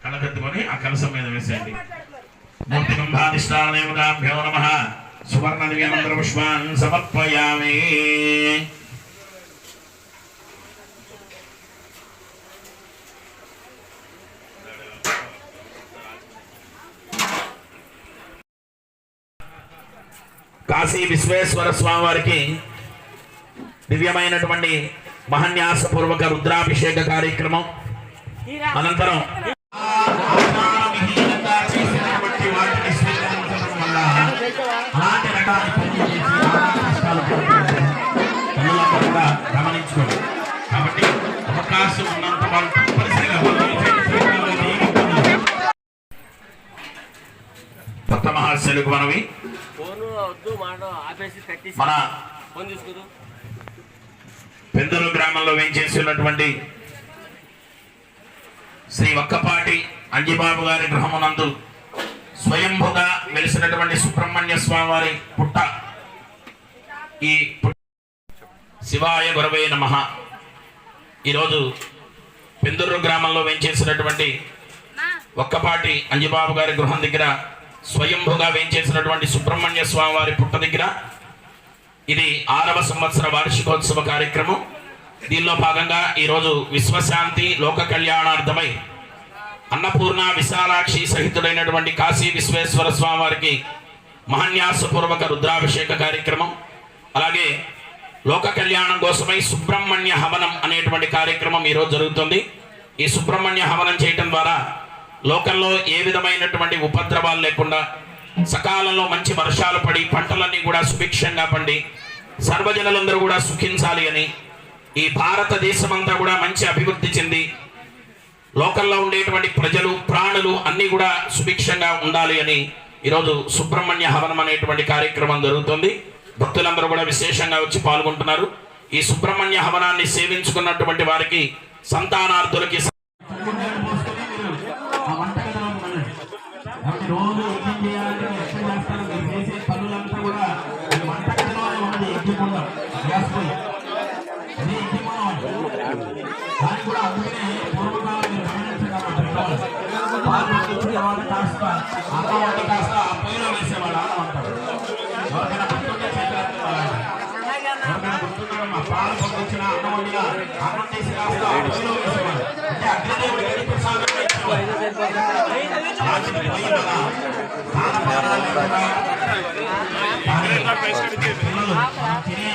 కలగెత్తుకొని ఆ కలసం మీద వేసేయండి. మూర్తి కుంభాధిష్టానదేవతాభ్యో నమః. సువర్ణ దివ్యమంత్ర పుష్పాన్ సమర్పయామి. కాశీ విశ్వేశ్వర స్వామి వారికి దివ్యమైనటువంటి మహాన్యాసపూర్వక రుద్రాభిషేక కార్యక్రమం అనంతరం గమనించుకోండి. కాబట్టి అవకాశం ఉన్నంత వాళ్ళు తప్పనిసరిగా భక్త మహర్షులకు మనవి. మన పెందరు గ్రామంలో వేంచేసినటువంటి శ్రీ వక్కపాటి అంజిబాబు గారి గృహమునందు స్వయంభుగా వెలిసినటువంటి సుబ్రహ్మణ్య స్వామి వారి పుట్ట. ఈ శివాయ గురవే నమః. ఈరోజు పెందూరు గ్రామంలో వేంచేసినటువంటి వక్కపాటి అంజిబాబు గారి గృహం దగ్గర స్వయంభుగా వేంచేసినటువంటి సుబ్రహ్మణ్య స్వామి వారి పుట్ట దగ్గర ఇది 6వ సంవత్సర వార్షికోత్సవ కార్యక్రమం. దీనిలో భాగంగా ఈరోజు విశ్వశాంతి లోక కళ్యాణార్థమై అన్నపూర్ణ విశాలాక్షి సహితుడైనటువంటి కాశీ విశ్వేశ్వర స్వామి వారికి మహాన్యాసపూర్వక రుద్రాభిషేక కార్యక్రమం, అలాగే లోక కళ్యాణం కోసమై సుబ్రహ్మణ్య హవనం అనేటువంటి కార్యక్రమం ఈరోజు జరుగుతుంది. ఈ సుబ్రహ్మణ్య హవనం చేయటం ద్వారా లోకంలో ఏ విధమైనటువంటి ఉపద్రవాలు లేకుండా సకాలంలో మంచి వర్షాలు పడి పంటలన్నీ కూడా సుభిక్షంగా పండి సర్వజనులందరూ కూడా సుఖించాలి అని, ఈ భారతదేశమంతా కూడా మంచి అభివృద్ధి చెంది లోకంలో ఉండేటువంటి ప్రజలు ప్రాణులు అన్నీ కూడా సుభిక్షంగా ఉండాలి అని ఈరోజు సుబ్రహ్మణ్య హవనం అనేటువంటి కార్యక్రమం జరుగుతుంది. భక్తులందరూ కూడా విశేషంగా వచ్చి పాల్గొంటున్నారు. ఈ సుబ్రహ్మణ్య హవనాన్ని సేవించుకున్నటువంటి వారికి సంతానార్థులకి రోజు యజ్ఞం చేయాలంటే ఎక్కడ చేస్తారు? మీరు చేసే పనులంతా కూడా వంటగదిలోనే ఉన్నది యజ్ఞకుండం, గ్యాస్ పొయ్యి, అదే యజ్ఞకుండం. దానికి కూడా అందుకనే పూర్వకాలం మీరు గమనించగలరు. పాలు పట్టించిన తర్వాత కాస్త అన్నం వంట కాస్త ఆ పొయ్యిలో వేసేవాడు అన్నం అంటారు. ఎవరికైనా గుర్తుండే ఎవరికైనా గుర్తుండడం ఆ పాలు పట్టించిన అన్నం వండినా అన్నం చేసి కాస్త ఆ పొయ్యిలో వేసేవాడు. అంటే అగ్నిదేవుడు గడి ప్రసాదం తినే